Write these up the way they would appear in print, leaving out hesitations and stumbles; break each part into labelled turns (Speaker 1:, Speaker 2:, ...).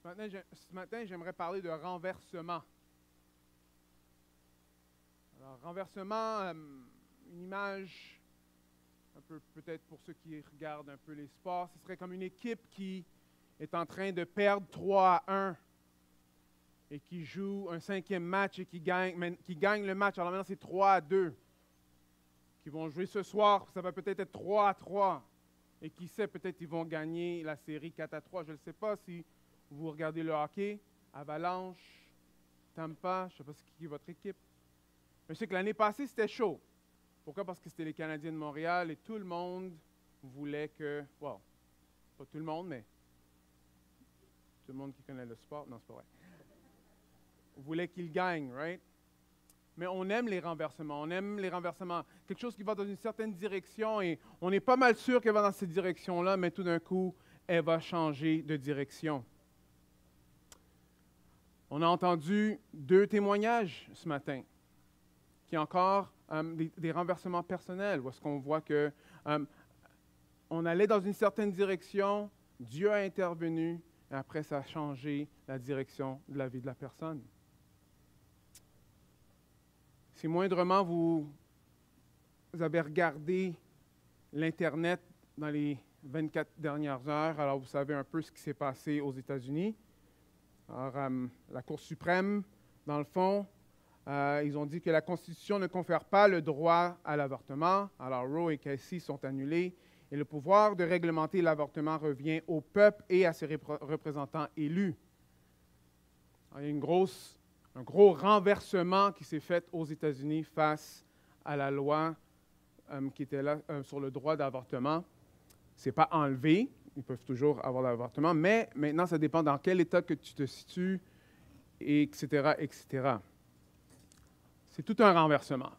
Speaker 1: Ce matin, j'aimerais parler de renversement. Alors, renversement, une image, un peu peut-être pour ceux qui regardent un peu les sports, ce serait comme une équipe qui est en train de perdre 3-1 et qui joue un 5e match et qui gagne le match. Alors maintenant, c'est 3-2 qui vont jouer ce soir. Ça va peut-être être 3-3. Et qui sait, peut-être ils vont gagner la série 4-3. Je ne sais pas si vous regardez le hockey, Avalanche, Tampa, je ne sais pas qui est votre équipe. Mais je sais que l'année passée, c'était chaud. Pourquoi? Parce que c'était les Canadiens de Montréal et tout le monde voulait que, well, pas tout le monde, mais tout le monde qui connaît le sport, non, c'est pas vrai, voulait qu'ils gagnent, right? Mais on aime les renversements, quelque chose qui va dans une certaine direction et on est pas mal sûr qu'elle va dans cette direction-là, mais tout d'un coup, elle va changer de direction. On a entendu 2 témoignages ce matin, qui ont encore des renversements personnels, où est-ce qu'on voit que on allait dans une certaine direction, Dieu a intervenu, et après ça a changé la direction de la vie de la personne. Si moindrement vous avez regardé l'Internet dans les 24 dernières heures, alors vous savez un peu ce qui s'est passé aux États-Unis. Alors, la Cour suprême, dans le fond, ils ont dit que la Constitution ne confère pas le droit à l'avortement. Alors, Roe et Casey sont annulés et le pouvoir de réglementer l'avortement revient au peuple et à ses représentants élus. Alors, il y a un gros renversement qui s'est fait aux États-Unis face à la loi qui était là sur le droit d'avortement. Ce n'est pas enlevé, ils peuvent toujours avoir l'avortement, mais maintenant, ça dépend dans quel état que tu te situes, etc., etc. C'est tout un renversement.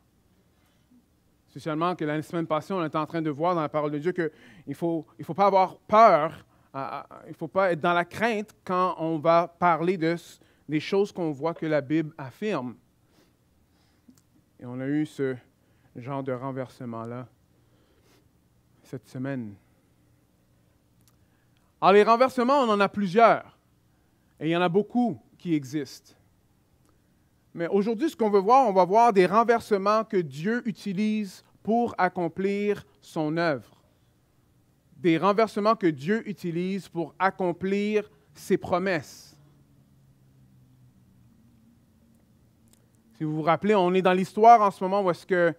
Speaker 1: Spécialement que l'année semaine passée, on était en train de voir dans la parole de Dieu qu'il ne faut pas avoir peur, il ne faut pas être dans la crainte quand on va parler des choses qu'on voit que la Bible affirme. Et on a eu ce genre de renversement-là cette semaine. Alors, les renversements, on en a plusieurs. Et il y en a beaucoup qui existent. Mais aujourd'hui, ce qu'on veut voir, on va voir des renversements que Dieu utilise pour accomplir son œuvre. Des renversements que Dieu utilise pour accomplir ses promesses. Si vous vous rappelez, on est dans l'histoire en ce moment où est-ce que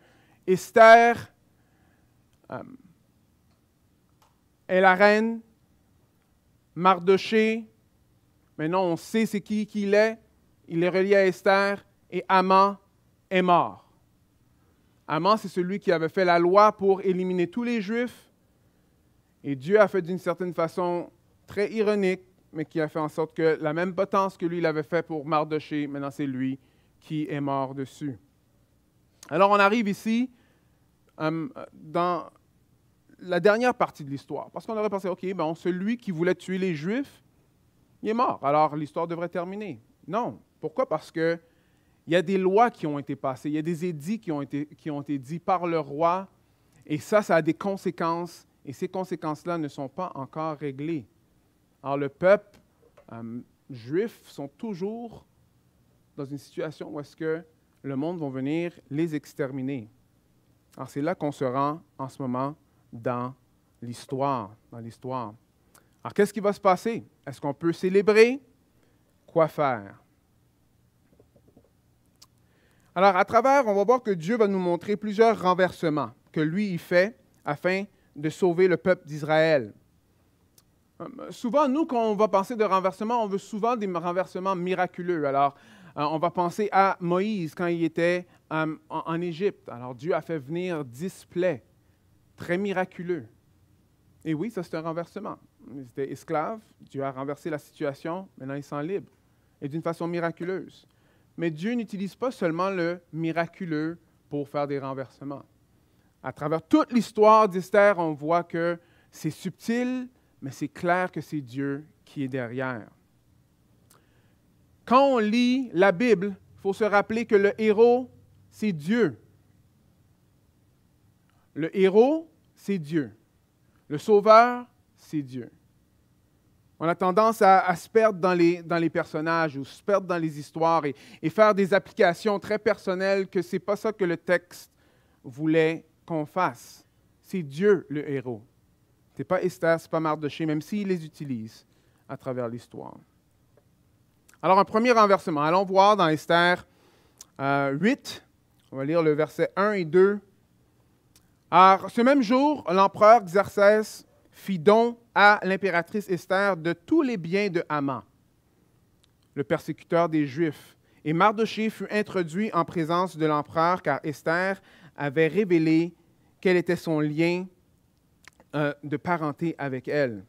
Speaker 1: Esther est la reine, Mardoché, maintenant on sait c'est qui il est relié à Esther, et Haman est mort. Haman, c'est celui qui avait fait la loi pour éliminer tous les Juifs, et Dieu a fait d'une certaine façon très ironique, mais qui a fait en sorte que la même potence que lui il avait fait pour Mardoché, maintenant c'est lui qui est mort dessus. Alors on arrive ici dans la dernière partie de l'histoire, parce qu'on aurait pensé, OK, bon, celui qui voulait tuer les Juifs, il est mort, alors l'histoire devrait terminer. Non. Pourquoi? Parce qu'il y a des lois qui ont été passées, il y a des édits qui ont été dits par le roi, et ça a des conséquences, et ces conséquences-là ne sont pas encore réglées. Alors le peuple juif sont toujours dans une situation où est-ce que le monde va venir les exterminer. Alors c'est là qu'on se rend en ce moment dans l'histoire. Alors qu'est-ce qui va se passer? Est-ce qu'on peut célébrer? Quoi faire? Alors à travers, on va voir que Dieu va nous montrer plusieurs renversements que lui, il fait afin de sauver le peuple d'Israël. Souvent, nous, quand on va penser de renversement, on veut souvent des renversements miraculeux. Alors, on va penser à Moïse quand il était en Égypte. Alors, Dieu a fait venir 10 plaies, très miraculeux. Et oui, ça c'est un renversement. Ils étaient esclaves, Dieu a renversé la situation, maintenant ils sont libres, et d'une façon miraculeuse. Mais Dieu n'utilise pas seulement le miraculeux pour faire des renversements. À travers toute l'histoire d'Esther, on voit que c'est subtil, mais c'est clair que c'est Dieu qui est derrière. Quand on lit la Bible, il faut se rappeler que le héros, c'est Dieu. Le héros, c'est Dieu. Le sauveur, c'est Dieu. On a tendance à se perdre dans les personnages ou se perdre dans les histoires et faire des applications très personnelles que ce n'est pas ça que le texte voulait qu'on fasse. C'est Dieu le héros. Ce n'est pas Esther, ce n'est pas Mardochée, même s'il les utilise à travers l'histoire. Alors, un premier renversement. Allons voir dans Esther 8, on va lire le verset 1 et 2. Alors, ce même jour, l'empereur Xerxès fit don à l'impératrice Esther de tous les biens de Haman, le persécuteur des Juifs. Et Mardochée fut introduit en présence de l'empereur, car Esther avait révélé quel était son lien de parenté avec elle.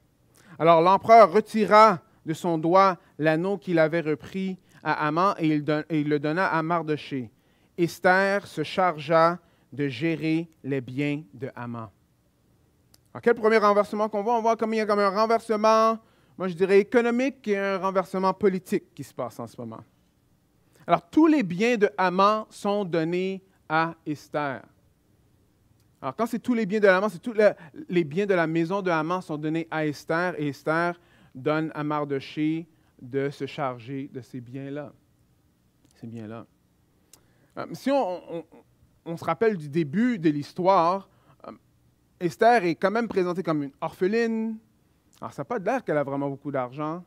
Speaker 1: Alors l'empereur retira de son doigt l'anneau qu'il avait repris à Haman et il le donna à Mardochée. Esther se chargea de gérer les biens de Haman. Alors, quel premier renversement qu'on voit? On voit comme il y a comme un renversement, moi je dirais économique et un renversement politique qui se passe en ce moment. Alors, tous les biens de Haman sont donnés à Esther. Alors, quand c'est tous les biens de Haman, c'est tous les biens de la maison de Haman sont donnés à Esther, et Esther donne à Mardochée de se charger de ces biens-là. Ces biens-là. Si on se rappelle du début de l'histoire, Esther est quand même présentée comme une orpheline. Alors, ça n'a pas l'air qu'elle a vraiment beaucoup d'argent.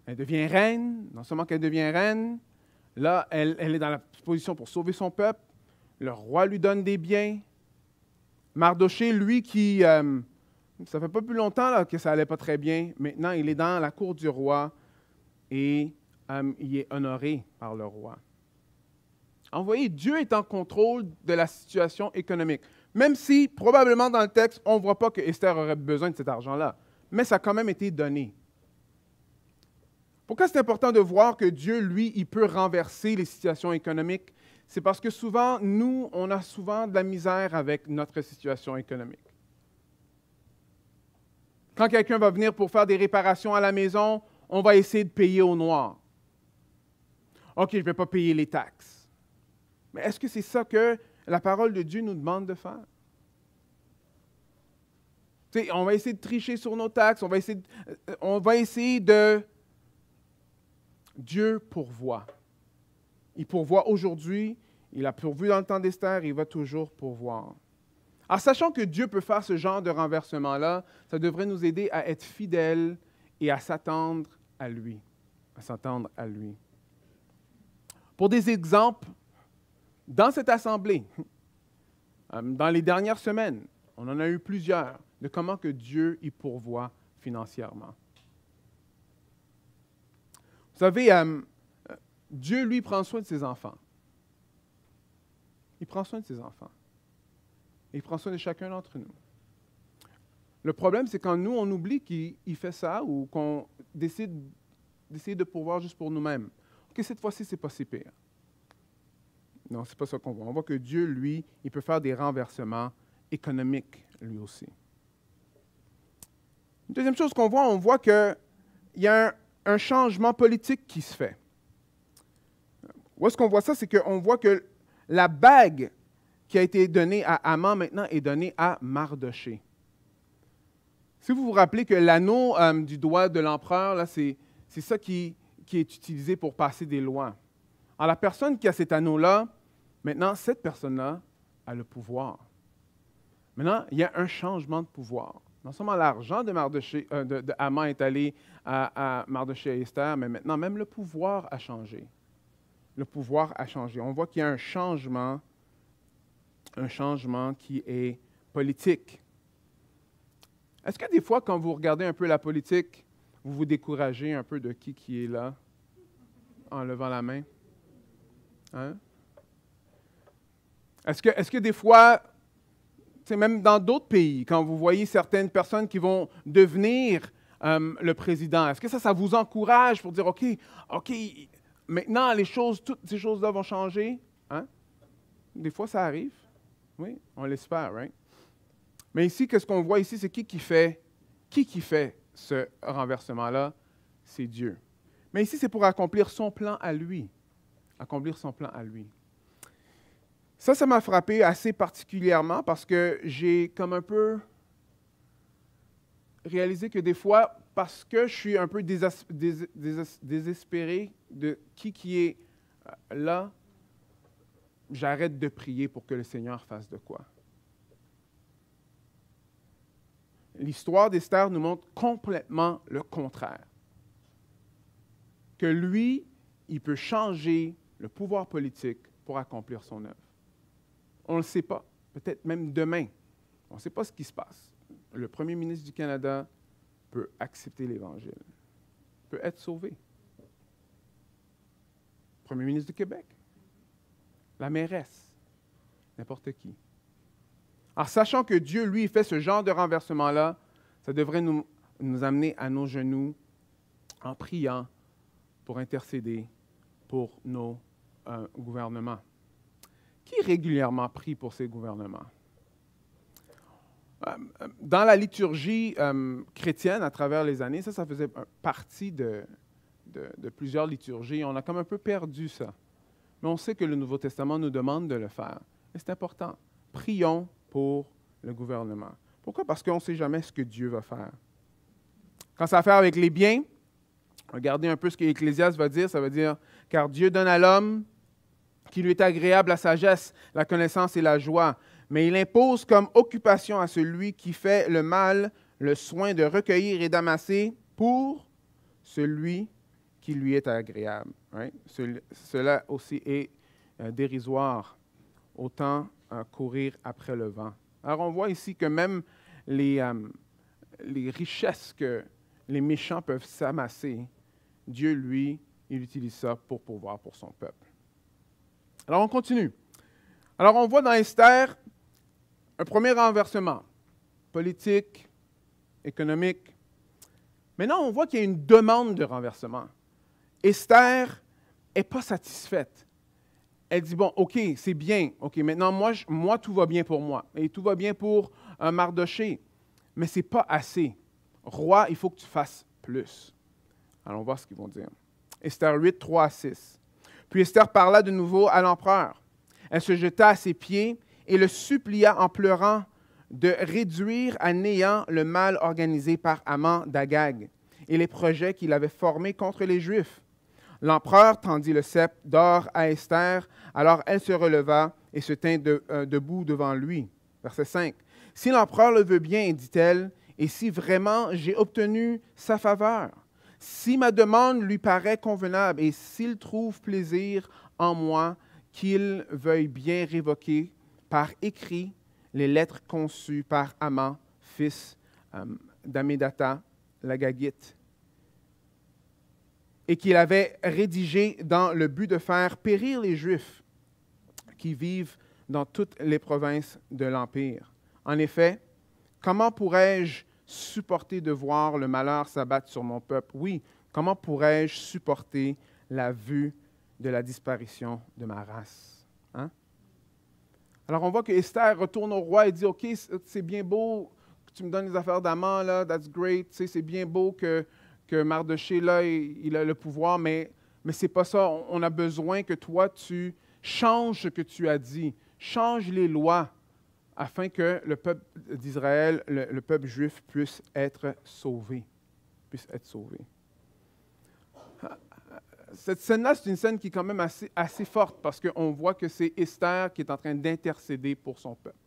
Speaker 1: Elle devient reine. Non seulement qu'elle devient reine, là, elle est dans la position pour sauver son peuple. Le roi lui donne des biens. Mardochée, lui, qui, ça fait pas plus longtemps là, que ça n'allait pas très bien. Maintenant, il est dans la cour du roi et il est honoré par le roi. Alors, vous voyez, Dieu est en contrôle de la situation économique. Même si, probablement dans le texte, on ne voit pas que Esther aurait besoin de cet argent-là. Mais ça a quand même été donné. Pourquoi c'est important de voir que Dieu, lui, il peut renverser les situations économiques? C'est parce que souvent, nous, on a souvent de la misère avec notre situation économique. Quand quelqu'un va venir pour faire des réparations à la maison, on va essayer de payer au noir. OK, je ne vais pas payer les taxes. Mais est-ce que c'est ça que la parole de Dieu nous demande de faire? T'sais, on va essayer de tricher sur nos taxes, on va essayer de... Dieu pourvoit. Il pourvoit aujourd'hui, il a pourvu dans le temps d'Esther, il va toujours pourvoir. Alors, sachant que Dieu peut faire ce genre de renversement-là, ça devrait nous aider à être fidèles et à s'attendre à lui. À s'attendre à lui. Pour des exemples, dans cette assemblée, dans les dernières semaines, on en a eu plusieurs, de comment que Dieu y pourvoit financièrement. Vous savez, Dieu, lui, prend soin de ses enfants. Il prend soin de ses enfants. Il prend soin de chacun d'entre nous. Le problème, c'est quand nous, on oublie qu'il fait ça ou qu'on décide d'essayer de pourvoir juste pour nous-mêmes. OK, cette fois-ci, c'est pas si pire. Non, c'est pas ça qu'on voit. On voit que Dieu, lui, il peut faire des renversements économiques, lui aussi. Une deuxième chose qu'on voit, on voit qu'il y a un changement politique qui se fait. Où est-ce qu'on voit ça? C'est qu'on voit que la bague qui a été donnée à Haman maintenant est donnée à Mardochée. Si vous vous rappelez que l'anneau du doigt de l'empereur, là, c'est ça qui est utilisé pour passer des lois. Alors la personne qui a cet anneau-là, maintenant, cette personne-là a le pouvoir. Maintenant, il y a un changement de pouvoir. Non seulement l'argent de Haman est allé à Mardochée et Esther, mais maintenant, même le pouvoir a changé. Le pouvoir a changé. On voit qu'il y a un changement qui est politique. Est-ce que des fois, quand vous regardez un peu la politique, vous vous découragez un peu de qui est là, en levant la main? Hein? Est-ce que des fois, même dans d'autres pays, quand vous voyez certaines personnes qui vont devenir le président, est-ce que ça vous encourage pour dire, OK, maintenant, toutes ces choses-là vont changer? Hein? Des fois, ça arrive. Oui, on l'espère, right? Mais ici, qu'est-ce qu'on voit ici, c'est qui fait ce renversement-là? C'est Dieu. Mais ici, c'est pour accomplir son plan à lui. Accomplir son plan à lui. Ça m'a frappé assez particulièrement parce que j'ai comme un peu réalisé que des fois, parce que je suis un peu désespéré de qui est là, j'arrête de prier pour que le Seigneur fasse de quoi. L'histoire d'Esther nous montre complètement le contraire. Que lui, il peut changer le pouvoir politique pour accomplir son œuvre. On ne le sait pas. Peut-être même demain. On ne sait pas ce qui se passe. Le premier ministre du Canada peut accepter l'Évangile, peut être sauvé. Le premier ministre du Québec, la mairesse, n'importe qui. Alors, sachant que Dieu, lui, fait ce genre de renversement-là, ça devrait nous amener à nos genoux en priant pour intercéder pour nos gouvernements. Qui régulièrement prie pour ces gouvernements? Dans la liturgie chrétienne, à travers les années, ça faisait partie de plusieurs liturgies. On a comme un peu perdu ça. Mais on sait que le Nouveau Testament nous demande de le faire. Et c'est important. Prions pour le gouvernement. Pourquoi? Parce qu'on ne sait jamais ce que Dieu va faire. Quand ça a à faire avec les biens, regardez un peu ce que l'Ecclésiaste va dire. Ça veut dire, car Dieu donne à l'homme qui lui est agréable la sagesse, la connaissance et la joie. Mais il impose comme occupation à celui qui fait le mal le soin de recueillir et d'amasser pour celui qui lui est agréable. Right? Cela aussi est dérisoire, autant courir après le vent. Alors on voit ici que même les richesses que les méchants peuvent s'amasser, Dieu, lui, il utilise ça pour pourvoir pour son peuple. Alors on continue. Alors on voit dans Esther un premier renversement, politique, économique. Maintenant, on voit qu'il y a une demande de renversement. Esther n'est pas satisfaite. Elle dit, bon, OK, c'est bien. OK, maintenant, moi, tout va bien pour moi. Et tout va bien pour Mardoché. Mais ce n'est pas assez. Roi, il faut que tu fasses plus. Allons voir ce qu'ils vont dire. Esther 8, 3 à 6. Puis Esther parla de nouveau à l'empereur. Elle se jeta à ses pieds et le supplia en pleurant de réduire à néant le mal organisé par Haman d'Agag et les projets qu'il avait formés contre les Juifs. L'empereur tendit le sceptre d'or à Esther, alors elle se releva et se tint debout devant lui. Verset 5. « Si l'empereur le veut bien, dit-elle, et si vraiment j'ai obtenu sa faveur, si ma demande lui paraît convenable et s'il trouve plaisir en moi, qu'il veuille bien révoquer par écrit les lettres conçues par Haman, fils d'Hammédatha, l'Agagite, et qu'il avait rédigées dans le but de faire périr les Juifs qui vivent dans toutes les provinces de l'Empire. En effet, comment pourrais-je supporter de voir le malheur s'abattre sur mon peuple? Oui, comment pourrais-je supporter la vue de la disparition de ma race? Hein? Alors, on voit que Esther retourne au roi et dit, « OK, c'est bien beau que tu me donnes les affaires d'Haman, là, that's great, tu sais, c'est bien beau que Mardoché, là, il a le pouvoir, mais ce n'est pas ça. On a besoin que toi, tu changes ce que tu as dit, change les lois, afin que le peuple d'Israël, le peuple juif, puisse être sauvé. Cette scène-là, c'est une scène qui est quand même assez forte parce qu'on voit que c'est Esther qui est en train d'intercéder pour son peuple.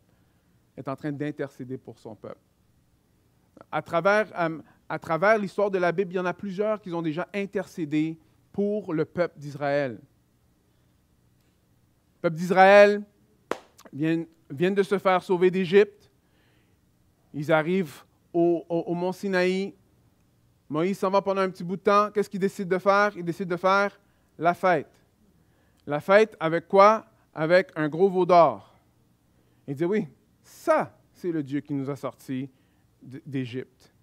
Speaker 1: Elle est en train d'intercéder pour son peuple. À travers l'histoire de la Bible, il y en a plusieurs qui ont déjà intercédé pour le peuple d'Israël. Le peuple d'Israël viennent de se faire sauver d'Égypte. Ils arrivent au mont Sinaï. Moïse s'en va pendant un petit bout de temps. Qu'est-ce qu'il décide de faire? Il décide de faire la fête. La fête avec quoi? Avec un gros veau d'or. Il dit, oui, ça, c'est le Dieu qui nous a sortis d'Égypte.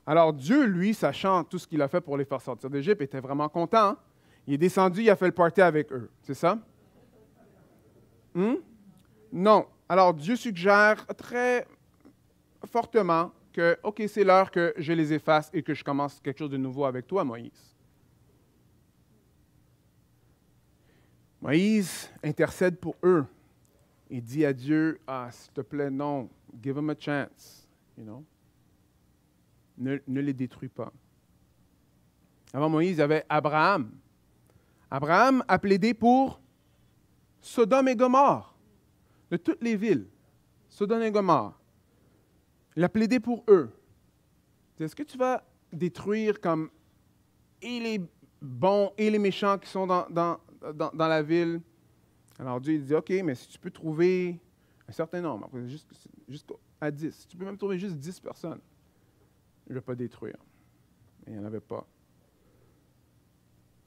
Speaker 1: Alors Dieu, lui, sachant tout ce qu'il a fait pour les faire sortir d'Égypte, était vraiment content. Il est descendu, il a fait le party avec eux. C'est ça? Non. Alors Dieu suggère très fortement que, OK, c'est l'heure que je les efface et que je commence quelque chose de nouveau avec toi, Moïse. Moïse intercède pour eux et dit à Dieu, « Ah, s'il te plaît, non, give them a chance, you know. ne les détruis pas. Avant Moïse, il y avait Abraham. Abraham a plaidé pour Sodome et Gomorrhe, de toutes les villes. Sodome et Gomorrhe. Il a plaidé pour eux. Est-ce que tu vas détruire comme et les bons et les méchants qui sont dans la ville? Alors Dieu il dit, OK, mais si tu peux trouver un certain nombre, jusqu'à 10, si tu peux même trouver juste 10 personnes, je ne vais pas détruire. Et il n'y en avait pas.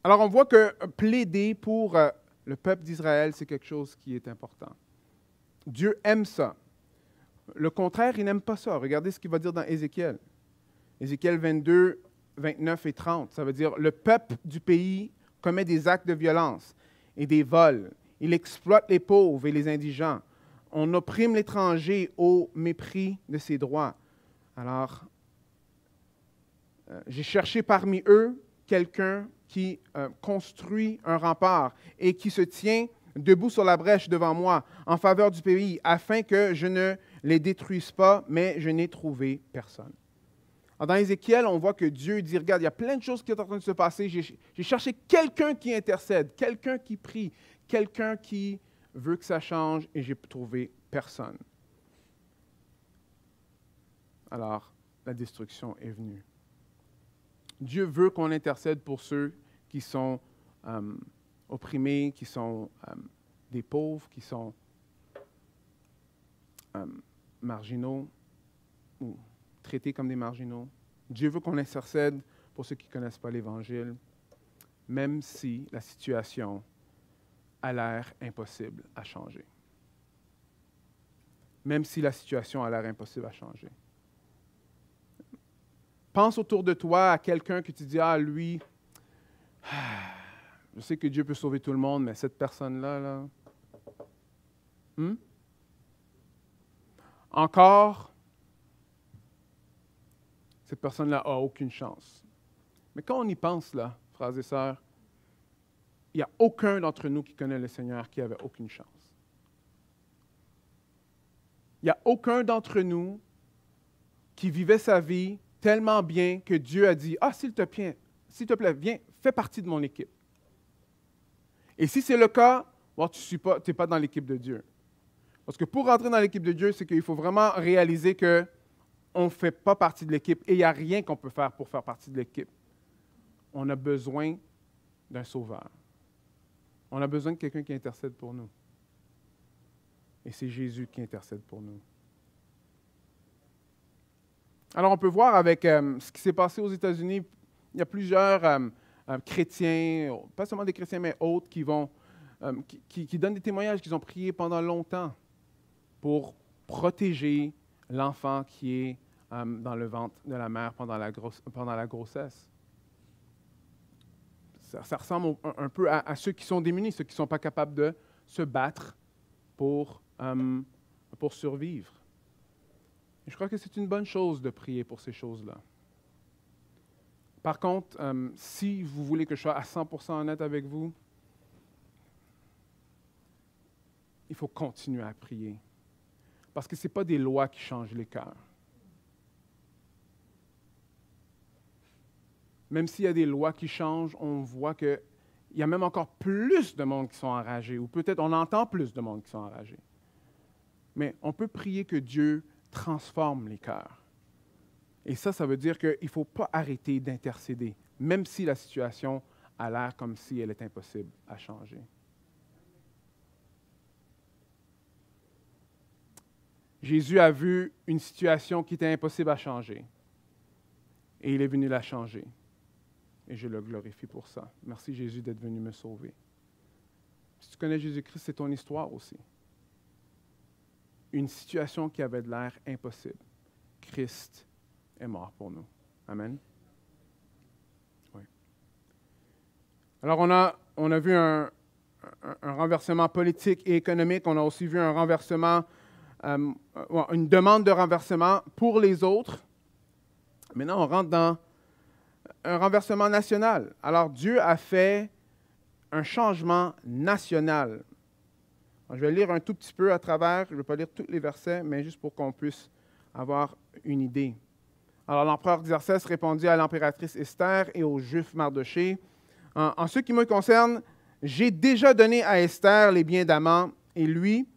Speaker 1: Alors on voit que plaider pour le peuple d'Israël, c'est quelque chose qui est important. Dieu aime ça. Le contraire, il n'aime pas ça. Regardez ce qu'il va dire dans Ézéchiel. Ézéchiel 22, 29 et 30. Ça veut dire, le peuple du pays commet des actes de violence et des vols. Il exploite les pauvres et les indigents. On opprime l'étranger au mépris de ses droits. Alors, j'ai cherché parmi eux quelqu'un qui construit un rempart et qui se tient debout sur la brèche devant moi en faveur du pays, afin que je ne les détruise pas, mais je n'ai trouvé personne. Alors dans Ézéchiel, on voit que Dieu dit, regarde, il y a plein de choses qui sont en train de se passer. J'ai cherché quelqu'un qui intercède, quelqu'un qui prie, quelqu'un qui veut que ça change, et j'ai trouvé personne. Alors, la destruction est venue. Dieu veut qu'on intercède pour ceux qui sont opprimés, qui sont des pauvres, qui sont marginaux ou traités comme des marginaux. Dieu veut qu'on intercède pour ceux qui ne connaissent pas l'Évangile, même si la situation a l'air impossible à changer. Même si la situation a l'air impossible à changer. Pense autour de toi à quelqu'un que tu dis, ah, lui, je sais que Dieu peut sauver tout le monde, mais cette personne-là, encore, cette personne-là n'a aucune chance. Mais quand on y pense, là, frères et sœurs, il n'y a aucun d'entre nous qui connaît le Seigneur qui n'avait aucune chance. Il n'y a aucun d'entre nous qui vivait sa vie tellement bien que Dieu a dit, « Ah, s'il te plaît, viens, fais partie de mon équipe. » Et si c'est le cas, bon, tu n'es pas dans l'équipe de Dieu. Parce que pour rentrer dans l'équipe de Dieu, c'est qu'il faut vraiment réaliser qu'on ne fait pas partie de l'équipe et il n'y a rien qu'on peut faire pour faire partie de l'équipe. On a besoin d'un sauveur. On a besoin de quelqu'un qui intercède pour nous. Et c'est Jésus qui intercède pour nous. Alors, on peut voir avec ce qui s'est passé aux États-Unis, il y a plusieurs chrétiens, pas seulement des chrétiens, mais autres, qui donnent des témoignages qu'ils ont prié pendant longtemps pour protéger l'enfant qui est dans le ventre de la mère pendant la grossesse. Ça ressemble un peu à ceux qui sont démunis, ceux qui ne sont pas capables de se battre pour survivre. Et je crois que c'est une bonne chose de prier pour ces choses-là. Par contre, si vous voulez que je sois à 100% honnête avec vous, il faut continuer à prier. Parce que ce n'est pas des lois qui changent les cœurs. Même s'il y a des lois qui changent, on voit qu'il y a même encore plus de monde qui sont enragés, ou peut-être on entend plus de monde qui sont enragés. Mais on peut prier que Dieu transforme les cœurs. Et ça veut dire qu'il ne faut pas arrêter d'intercéder, même si la situation a l'air comme si elle est impossible à changer. Jésus a vu une situation qui était impossible à changer. Et il est venu la changer. Et je le glorifie pour ça. Merci Jésus d'être venu me sauver. Si tu connais Jésus-Christ, c'est ton histoire aussi. Une situation qui avait de l'air impossible. Christ est mort pour nous. Amen. Oui. Alors on a vu un renversement politique et économique. On a aussi vu un renversement, une demande de renversement pour les autres. Maintenant, on rentre dans un renversement national. Alors, Dieu a fait un changement national. Alors, je vais lire un tout petit peu à travers, je ne vais pas lire tous les versets, mais juste pour qu'on puisse avoir une idée. Alors l'empereur Xerxès répondit à l'impératrice Esther et au juif Mardochée, en ce qui me concerne, j'ai déjà donné à Esther les biens d'Aman, et lui,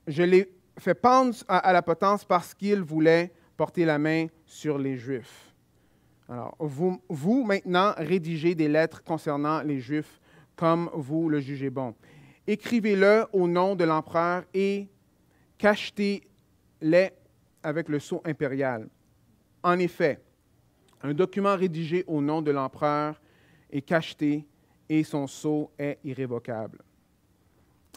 Speaker 1: je l'ai fait pendre à la potence parce qu'il voulait porter la main sur les Juifs. Alors, vous maintenant, rédigez des lettres concernant les Juifs comme vous le jugez bon. Écrivez-le au nom de l'empereur et cachetez-les avec le sceau impérial. En effet, un document rédigé au nom de l'empereur est cacheté et son sceau est irrévocable.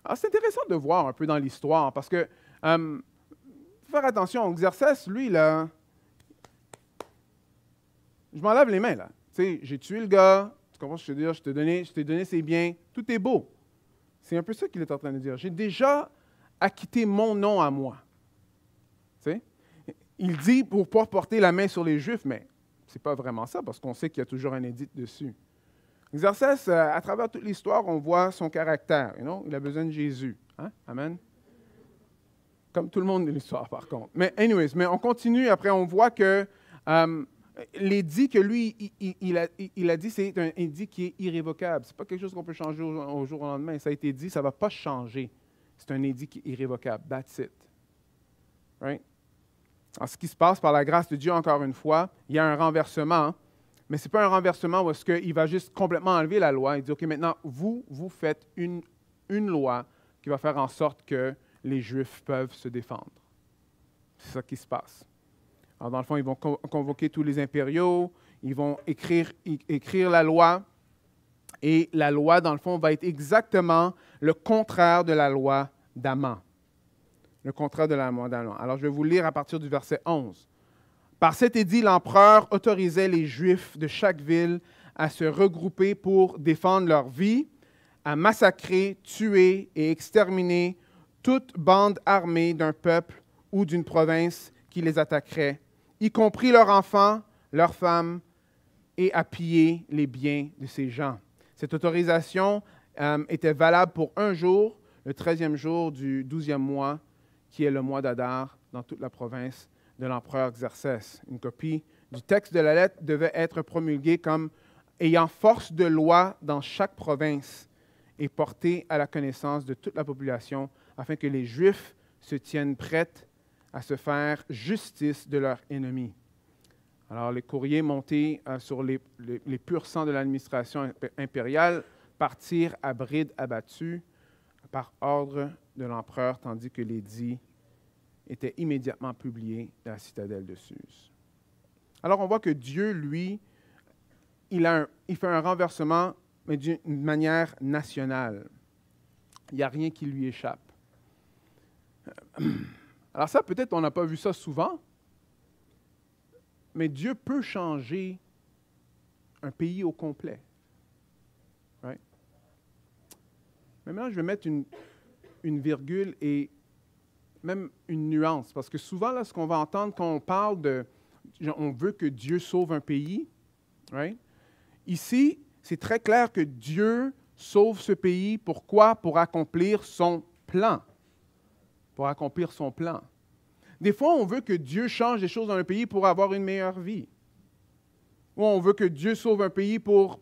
Speaker 1: Alors, c'est intéressant de voir un peu dans l'histoire parce que, faire attention, Xerxès, lui, là, je m'en lave les mains, là. Tu sais, j'ai tué le gars, tu comprends ce que je veux dire? Je t'ai donné ses biens, tout est beau. C'est un peu ça qu'il est en train de dire. J'ai déjà acquitté mon nom à moi. Tu sais? Il dit pour pouvoir porter la main sur les Juifs, mais ce n'est pas vraiment ça, parce qu'on sait qu'il y a toujours un édit dessus. Xerxès, à travers toute l'histoire, on voit son caractère. Il a besoin de Jésus. Hein? Amen? Comme tout le monde de l'histoire, par contre. Mais mais on continue. Après, on voit que l'édit que lui, il a dit, c'est un édit qui est irrévocable. Ce n'est pas quelque chose qu'on peut changer au jour au lendemain. Ça a été dit, ça ne va pas changer. C'est un édit qui est irrévocable. That's it. Right? Alors, ce qui se passe par la grâce de Dieu, encore une fois, il y a un renversement, mais ce n'est pas un renversement où est-ce qu'il va juste complètement enlever la loi. Il dit, OK, maintenant, vous faites une loi qui va faire en sorte que les Juifs peuvent se défendre. C'est ça qui se passe. Alors, dans le fond, ils vont convoquer tous les impériaux, ils vont écrire la loi, et la loi, dans le fond, va être exactement le contraire de la loi d'Aman. Le contraire de la loi d'Aman. Alors, je vais vous lire à partir du verset 11. Par cet édit, l'empereur autorisait les Juifs de chaque ville à se regrouper pour défendre leur vie, à massacrer, tuer et exterminer toute bande armée d'un peuple ou d'une province qui les attaquerait, y compris leurs enfants, leurs femmes, et à piller les biens de ces gens. Cette autorisation était valable pour un jour, le 13e jour du 12e mois, qui est le mois d'Adar, dans toute la province de l'empereur Xerxès. Une copie du texte de la lettre devait être promulguée comme ayant force de loi dans chaque province et portée à la connaissance de toute la population, afin que les Juifs se tiennent prêts à se faire justice de leurs ennemis. Alors, les courriers montés sur les purs sangs de l'administration impériale partirent à bride abattue par ordre de l'empereur, tandis que l'édit était immédiatement publié dans la citadelle de Suse. Alors, on voit que Dieu, lui, il fait un renversement, mais d'une manière nationale. Il n'y a rien qui lui échappe. Alors ça, peut-être on n'a pas vu ça souvent, mais Dieu peut changer un pays au complet. Right? Mais maintenant, je vais mettre une virgule et même une nuance, parce que souvent, là, ce qu'on va entendre quand on parle on veut que Dieu sauve un pays, right? Ici, c'est très clair que Dieu sauve ce pays. Pourquoi? Pour accomplir son plan. Pour accomplir son plan. Des fois, on veut que Dieu change des choses dans un pays pour avoir une meilleure vie. Ou on veut que Dieu sauve un pays pour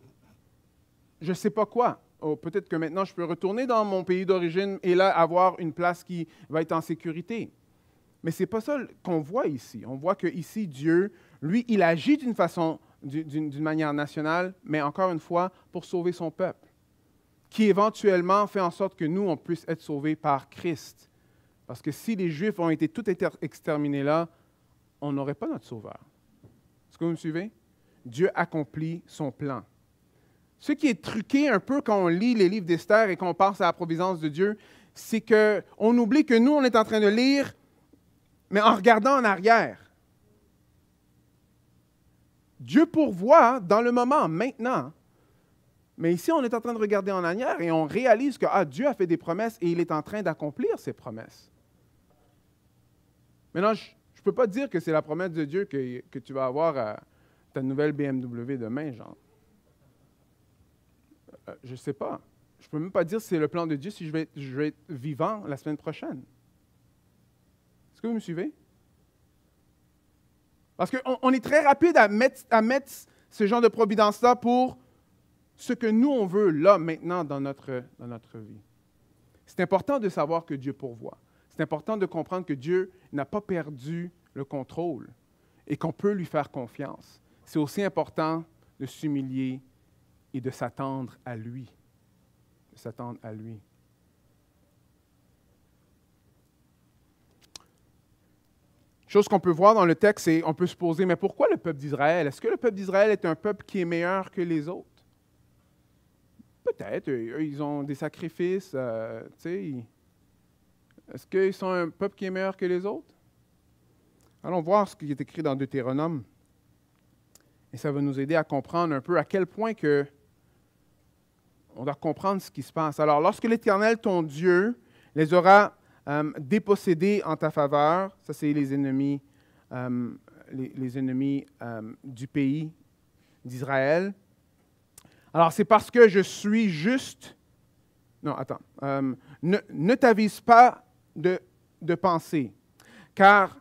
Speaker 1: je ne sais pas quoi. Oh, peut-être que maintenant, je peux retourner dans mon pays d'origine et là, avoir une place qui va être en sécurité. Mais ce n'est pas ça qu'on voit ici. On voit que ici, Dieu, lui, il agit d'une manière nationale, mais encore une fois, pour sauver son peuple, qui éventuellement fait en sorte que nous, on puisse être sauvés par Christ. Parce que si les Juifs ont été tous exterminés là, on n'aurait pas notre sauveur. Est-ce que vous me suivez? Dieu accomplit son plan. Ce qui est truqué un peu quand on lit les livres d'Esther et qu'on pense à la providence de Dieu, c'est qu'on oublie que nous, on est en train de lire, mais en regardant en arrière. Dieu pourvoit dans le moment, maintenant. Mais ici, on est en train de regarder en arrière et on réalise que Dieu a fait des promesses et il est en train d'accomplir ses promesses. Maintenant, je ne peux pas dire que c'est la promesse de Dieu que tu vas avoir ta nouvelle BMW demain, genre. Je ne sais pas. Je ne peux même pas dire si c'est le plan de Dieu si je vais être vivant la semaine prochaine. Est-ce que vous me suivez? Parce qu'on est très rapide à mettre ce genre de providence-là pour ce que nous, on veut là, maintenant, dans notre vie. C'est important de savoir que Dieu pourvoit. C'est important de comprendre que Dieu n'a pas perdu le contrôle et qu'on peut lui faire confiance. C'est aussi important de s'humilier et de s'attendre à lui. De s'attendre à lui. Chose qu'on peut voir dans le texte, c'est on peut se poser, mais pourquoi le peuple d'Israël? Est-ce que le peuple d'Israël est un peuple qui est meilleur que les autres? Peut-être. Eux, ils ont des sacrifices. Est-ce qu'ils sont un peuple qui est meilleur que les autres? Allons voir ce qui est écrit dans Deutéronome. Et ça va nous aider à comprendre un peu à quel point que on doit comprendre ce qui se passe. Alors, lorsque l'Éternel, ton Dieu, les aura dépossédés en ta faveur, ça c'est les ennemis, les ennemis du pays d'Israël. Alors, c'est parce que je suis juste. Non, attends. Ne t'avise pas de penser, car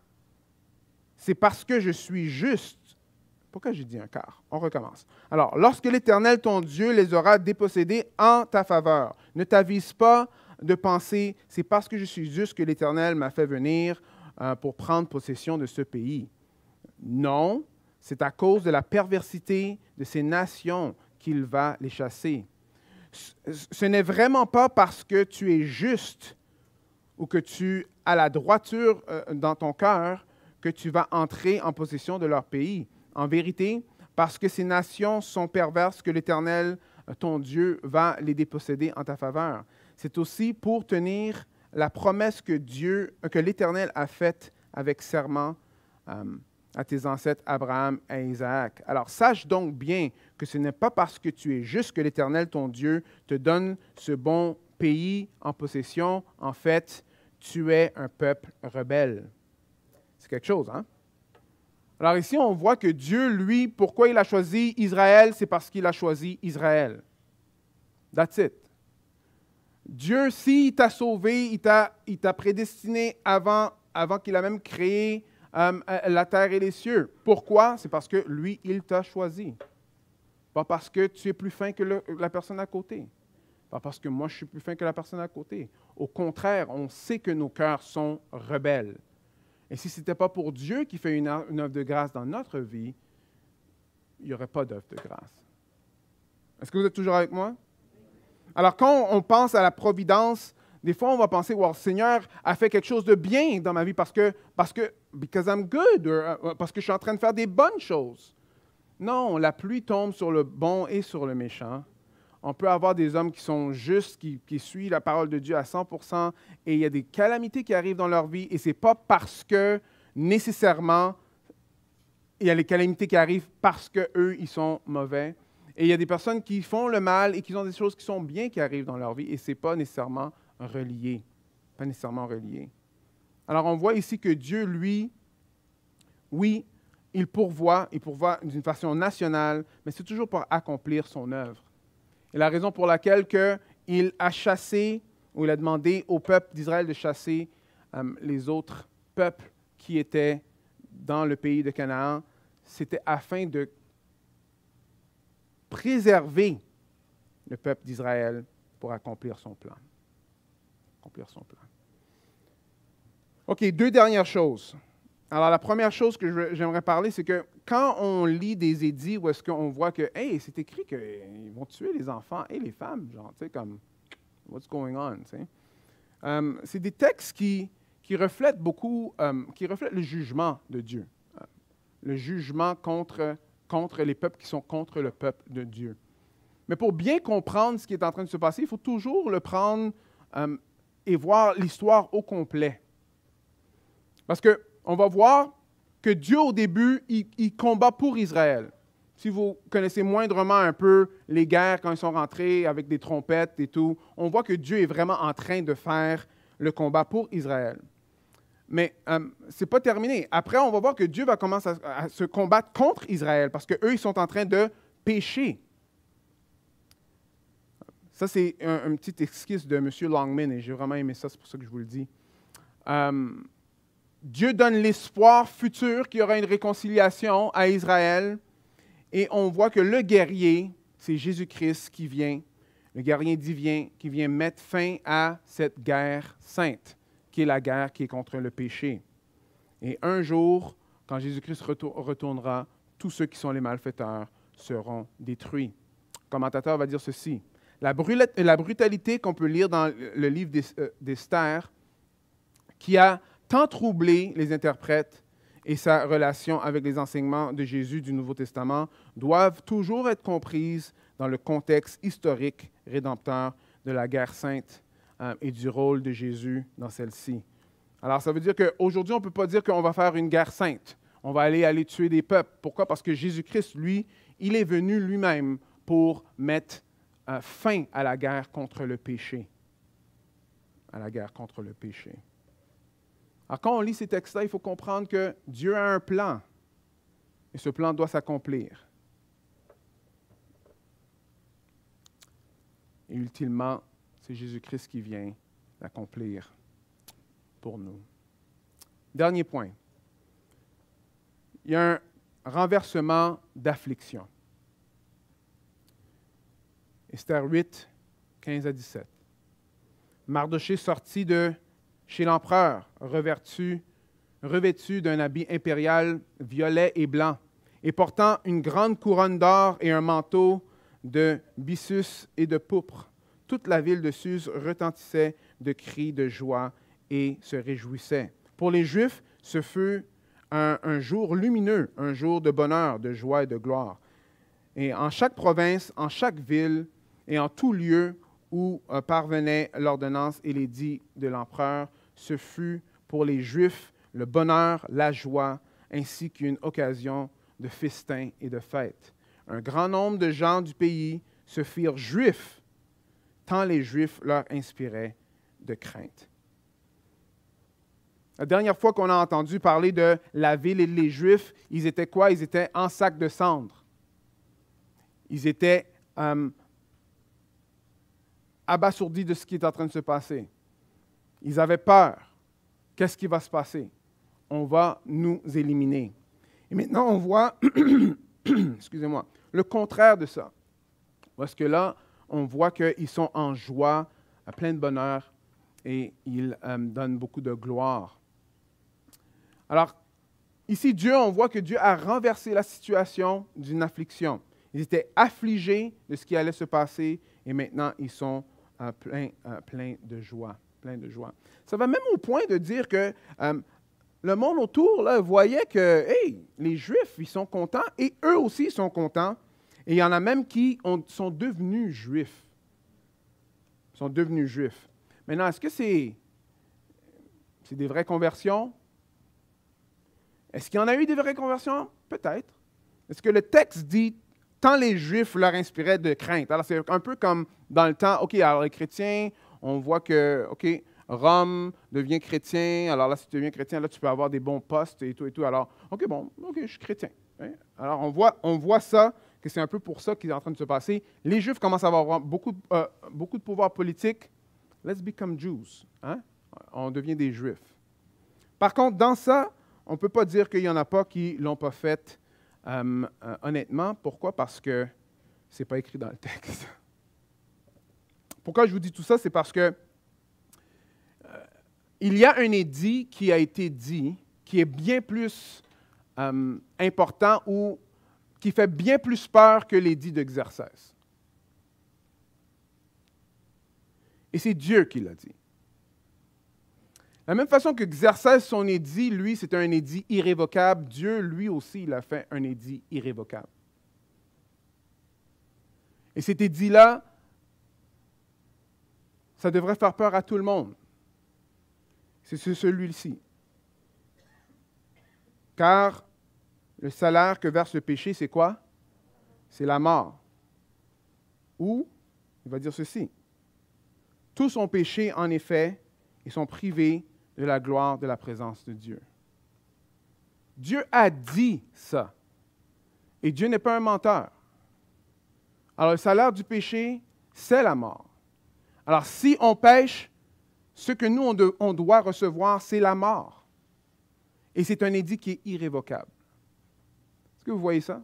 Speaker 1: c'est parce que je suis juste. Pourquoi j'ai dit un quart? On recommence. Alors, lorsque l'Éternel, ton Dieu, les aura dépossédés en ta faveur, ne t'avise pas de penser, c'est parce que je suis juste que l'Éternel m'a fait venir pour prendre possession de ce pays. Non, c'est à cause de la perversité de ces nations qu'il va les chasser. Ce n'est vraiment pas parce que tu es juste ou que tu as la droiture dans ton cœur que tu vas entrer en possession de leur pays. En vérité, parce que ces nations sont perverses que l'Éternel, ton Dieu, va les déposséder en ta faveur. C'est aussi pour tenir la promesse que l'Éternel a faite avec serment à tes ancêtres Abraham et Isaac. Alors, sache donc bien que ce n'est pas parce que tu es juste que l'Éternel, ton Dieu, te donne ce bon pays en possession. En fait, tu es un peuple rebelle. C'est quelque chose, hein? Alors ici, on voit que Dieu, lui, pourquoi il a choisi Israël, c'est parce qu'il a choisi Israël. That's it. Dieu, s'il t'a sauvé, il t'a prédestiné avant qu'il a même créé la terre et les cieux. Pourquoi? C'est parce que lui, il t'a choisi. Pas parce que tu es plus fin que la personne à côté. Pas parce que moi, je suis plus fin que la personne à côté. Au contraire, on sait que nos cœurs sont rebelles. Et si ce n'était pas pour Dieu qui fait une œuvre de grâce dans notre vie, il n'y aurait pas d'œuvre de grâce. Est-ce que vous êtes toujours avec moi? Alors, quand on pense à la providence, des fois, on va penser, wow, le Seigneur a fait quelque chose de bien dans ma vie because I'm good, parce que je suis en train de faire des bonnes choses. Non, la pluie tombe sur le bon et sur le méchant. On peut avoir des hommes qui sont justes, qui suivent la parole de Dieu à 100%, et il y a des calamités qui arrivent dans leur vie, et ce n'est pas parce que, nécessairement, il y a les calamités qui arrivent parce qu'eux, ils sont mauvais. Et il y a des personnes qui font le mal et qui ont des choses qui sont bien qui arrivent dans leur vie, et ce n'est pas nécessairement relié. Pas nécessairement relié. Alors, on voit ici que Dieu, lui, oui, il pourvoit d'une façon nationale, mais c'est toujours pour accomplir son œuvre. Et la raison pour laquelle il a chassé, ou il a demandé au peuple d'Israël de chasser les autres peuples qui étaient dans le pays de Canaan, c'était afin de préserver le peuple d'Israël pour accomplir son plan. OK, deux dernières choses. Alors, la première chose que j'aimerais parler, c'est que quand on lit des édits où est-ce qu'on voit que, hey, c'est écrit qu'ils vont tuer les enfants et les femmes, genre, tu sais, comme, what's going on, tu sais. C'est des textes qui reflètent beaucoup, qui reflètent le jugement de Dieu. Le jugement contre les peuples qui sont contre le peuple de Dieu. Mais pour bien comprendre ce qui est en train de se passer, il faut toujours le prendre et voir l'histoire au complet. Parce qu'on va voir que Dieu, au début, il combat pour Israël. Si vous connaissez moindrement un peu les guerres quand ils sont rentrés avec des trompettes et tout, on voit que Dieu est vraiment en train de faire le combat pour Israël. Mais ce n'est pas terminé. Après, on va voir que Dieu va commencer à se combattre contre Israël parce qu'eux, ils sont en train de pécher. Ça, c'est un petit esquisse de M. Longman et j'ai vraiment aimé ça, c'est pour ça que je vous le dis. Dieu donne l'espoir futur qu'il y aura une réconciliation à Israël. Et on voit que le guerrier, c'est Jésus-Christ qui vient, le guerrier divin qui vient mettre fin à cette guerre sainte, qui est la guerre qui est contre le péché. Et un jour, quand Jésus-Christ retournera, tous ceux qui sont les malfaiteurs seront détruits. Le commentateur va dire ceci. La brutalité qu'on peut lire dans le livre d'Esther, qui a tant troublé les interprètes et sa relation avec les enseignements de Jésus du Nouveau Testament, doivent toujours être comprises dans le contexte historique rédempteur de la guerre sainte et du rôle de Jésus dans celle-ci. Alors, ça veut dire qu'aujourd'hui, on ne peut pas dire qu'on va faire une guerre sainte. On va aller tuer des peuples. Pourquoi? Parce que Jésus-Christ, lui, il est venu lui-même pour mettre fin à la guerre contre le péché. À la guerre contre le péché. Alors, quand on lit ces textes-là, il faut comprendre que Dieu a un plan. Et ce plan doit s'accomplir. Et ultimement, c'est Jésus-Christ qui vient l'accomplir pour nous. Dernier point. Il y a un renversement d'affliction. Esther 8, 15 à 17. Mardochée sortit de chez l'empereur, revêtu d'un habit impérial violet et blanc, et portant une grande couronne d'or et un manteau de byssus et de pourpre. Toute la ville de Suse retentissait de cris de joie et se réjouissait. Pour les Juifs, ce fut un jour lumineux, un jour de bonheur, de joie et de gloire. Et en chaque province, en chaque ville et en tout lieu où parvenaient l'ordonnance et l'édit de l'empereur, ce fut pour les Juifs le bonheur, la joie, ainsi qu'une occasion de festin et de fête. Un grand nombre de gens du pays se firent juifs, tant les Juifs leur inspiraient de crainte. La dernière fois qu'on a entendu parler de la ville et les Juifs, ils étaient quoi? Ils étaient en sac de cendres. Ils étaient abasourdis de ce qui est en train de se passer. Ils avaient peur. Qu'est-ce qui va se passer? On va nous éliminer. Et maintenant, on voit, excusez-moi, le contraire de ça. Parce que là, on voit qu'ils sont en joie, plein de bonheur, et ils donnent beaucoup de gloire. Alors, ici, on voit que Dieu a renversé la situation d'une affliction. Ils étaient affligés de ce qui allait se passer, et maintenant, ils sont pleins de joie. Plein de joie. Ça va même au point de dire que le monde autour là, voyait que les Juifs, ils sont contents, et eux aussi sont contents. Et il y en a même qui sont devenus Juifs. Ils sont devenus Juifs. Maintenant, est-ce que c'est des vraies conversions? Est-ce qu'il y en a eu des vraies conversions? Peut-être. Est-ce que le texte dit « tant les Juifs leur inspiraient de crainte ». Alors, c'est un peu comme dans le temps, OK, alors les chrétiens, on voit que, OK, Rome devient chrétien. Alors là, si tu deviens chrétien, là, tu peux avoir des bons postes et tout et tout. Alors, OK, je suis chrétien. Hein? Alors, on voit ça, que c'est un peu pour ça qui est en train de se passer. Les Juifs commencent à avoir beaucoup de pouvoir politique. Let's become Jews. Hein? On devient des Juifs. Par contre, dans ça, on ne peut pas dire qu'il n'y en a pas qui ne l'ont pas fait honnêtement. Pourquoi? Parce que ce n'est pas écrit dans le texte. Pourquoi je vous dis tout ça? C'est parce que il y a un édit qui a été dit, qui est bien plus important ou qui fait bien plus peur que l'édit d'Exercès. Et c'est Dieu qui l'a dit. De la même façon que Xerxès, son édit, lui, c'était un édit irrévocable, Dieu, lui aussi, il a fait un édit irrévocable. Et cet édit-là, ça devrait faire peur à tout le monde. C'est celui-ci. Car le salaire que verse le péché, c'est quoi? C'est la mort. Ou, il va dire ceci. Tous ont péché, en effet, et sont privés de la gloire de la présence de Dieu. Dieu a dit ça. Et Dieu n'est pas un menteur. Alors, le salaire du péché, c'est la mort. Alors, si on pêche, ce que nous, on doit recevoir, c'est la mort. Et c'est un édit qui est irrévocable. Est-ce que vous voyez ça?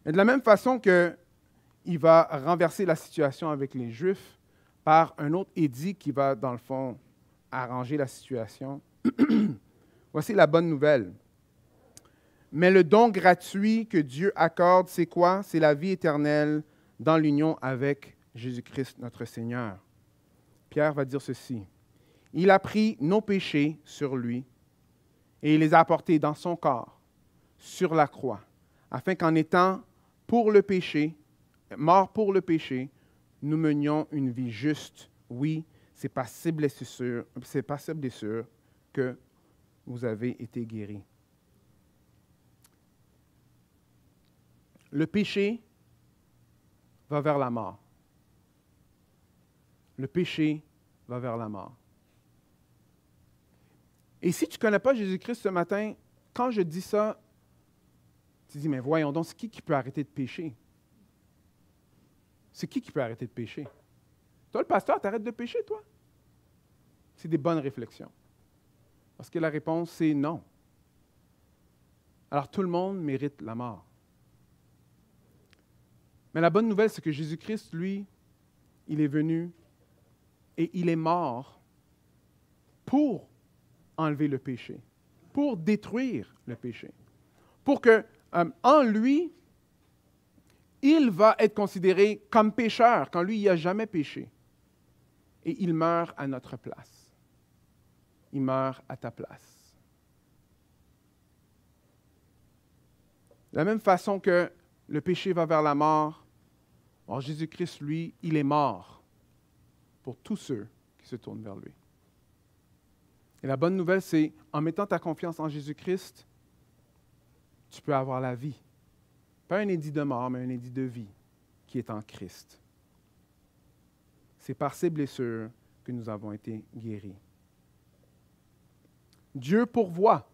Speaker 1: Et de la même façon qu'il va renverser la situation avec les Juifs par un autre édit qui va, dans le fond, arranger la situation. Voici la bonne nouvelle. Mais le don gratuit que Dieu accorde, c'est quoi? C'est la vie éternelle dans l'union avec Jésus-Christ, notre Seigneur. Pierre va dire ceci. Il a pris nos péchés sur lui et il les a apportés dans son corps, sur la croix, afin qu'en étant pour le péché, mort pour le péché, nous menions une vie juste. Oui, c'est par ces blessures que vous avez été guéris. Le péché va vers la mort. Le péché va vers la mort. Et si tu ne connais pas Jésus-Christ ce matin, quand je dis ça, tu dis, mais voyons donc, c'est qui peut arrêter de pécher? C'est qui peut arrêter de pécher? Toi, le pasteur, t'arrêtes de pécher, toi? C'est des bonnes réflexions. Parce que la réponse, c'est non. Alors, tout le monde mérite la mort. Mais la bonne nouvelle, c'est que Jésus-Christ, lui, il est venu et il est mort pour enlever le péché, pour détruire le péché, pour que, en lui, il va être considéré comme pécheur quand lui, il n'a jamais péché. Et il meurt à notre place. Il meurt à ta place. De la même façon que le péché va vers la mort, alors Jésus-Christ, lui, il est mort pour tous ceux qui se tournent vers lui. Et la bonne nouvelle, c'est en mettant ta confiance en Jésus-Christ, tu peux avoir la vie. Pas un édit de mort, mais un édit de vie qui est en Christ. C'est par ces blessures que nous avons été guéris. Dieu pourvoit.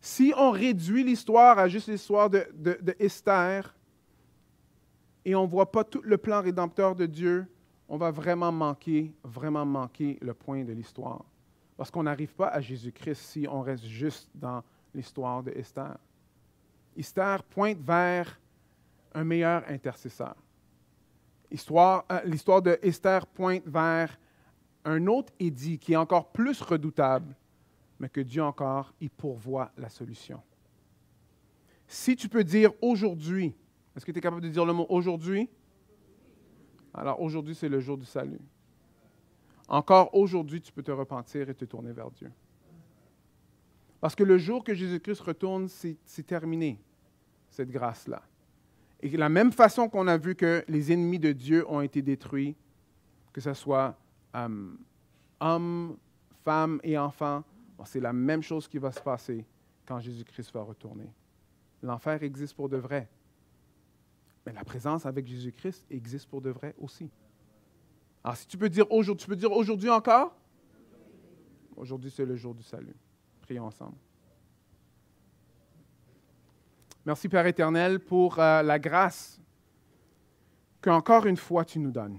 Speaker 1: Si on réduit l'histoire à juste l'histoire de Esther et on ne voit pas tout le plan rédempteur de Dieu, on va vraiment manquer le point de l'histoire. Parce qu'on n'arrive pas à Jésus-Christ si on reste juste dans l'histoire de Esther. Esther pointe vers un meilleur intercesseur. L'histoire de Esther pointe vers un autre édit qui est encore plus redoutable, mais que Dieu encore y pourvoit la solution. Si tu peux dire aujourd'hui, est-ce que tu es capable de dire le mot aujourd'hui? Alors aujourd'hui, c'est le jour du salut. Encore aujourd'hui, tu peux te repentir et te tourner vers Dieu. Parce que le jour que Jésus-Christ retourne, c'est terminé, cette grâce-là. Et de la même façon qu'on a vu que les ennemis de Dieu ont été détruits, que ce soit hommes, femmes et enfants, c'est la même chose qui va se passer quand Jésus-Christ va retourner. L'enfer existe pour de vrai. Mais la présence avec Jésus-Christ existe pour de vrai aussi. Alors si tu peux dire aujourd'hui encore? Aujourd'hui, c'est le jour du salut. Prions ensemble. Merci, Père éternel, pour la grâce qu'encore une fois tu nous donnes.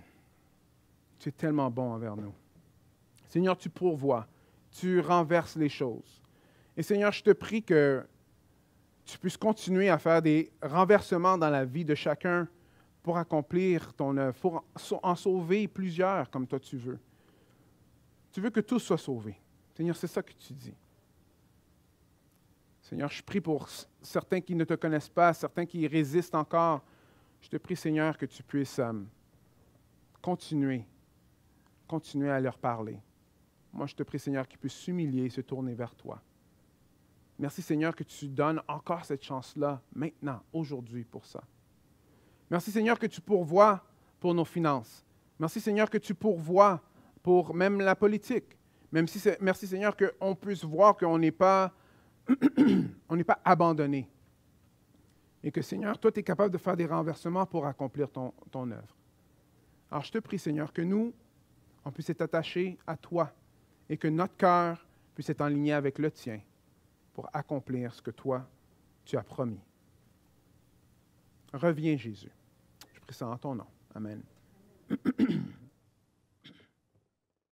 Speaker 1: Tu es tellement bon envers nous. Seigneur, tu pourvois, tu renverses les choses. Et Seigneur, je te prie que tu puisses continuer à faire des renversements dans la vie de chacun pour accomplir ton œuvre, pour en sauver plusieurs comme toi tu veux. Tu veux que tous soient sauvés. Seigneur, c'est ça que tu dis. Seigneur, je prie pour certains qui ne te connaissent pas, certains qui résistent encore. Je te prie, Seigneur, que tu puisses continuer à leur parler. Moi, je te prie, Seigneur, qu'ils puissent s'humilier et se tourner vers toi. Merci, Seigneur, que tu donnes encore cette chance-là, maintenant, aujourd'hui, pour ça. Merci, Seigneur, que tu pourvois pour nos finances. Merci, Seigneur, que tu pourvois pour même la politique. Merci, Seigneur, qu'on puisse voir qu'on n'est pas abandonné. Et que, Seigneur, toi, tu es capable de faire des renversements pour accomplir ton œuvre. Alors, je te prie, Seigneur, que nous, on puisse être attachés à toi et que notre cœur puisse être en ligne avec le tien pour accomplir ce que toi, tu as promis. Reviens, Jésus. Je prie ça en ton nom. Amen.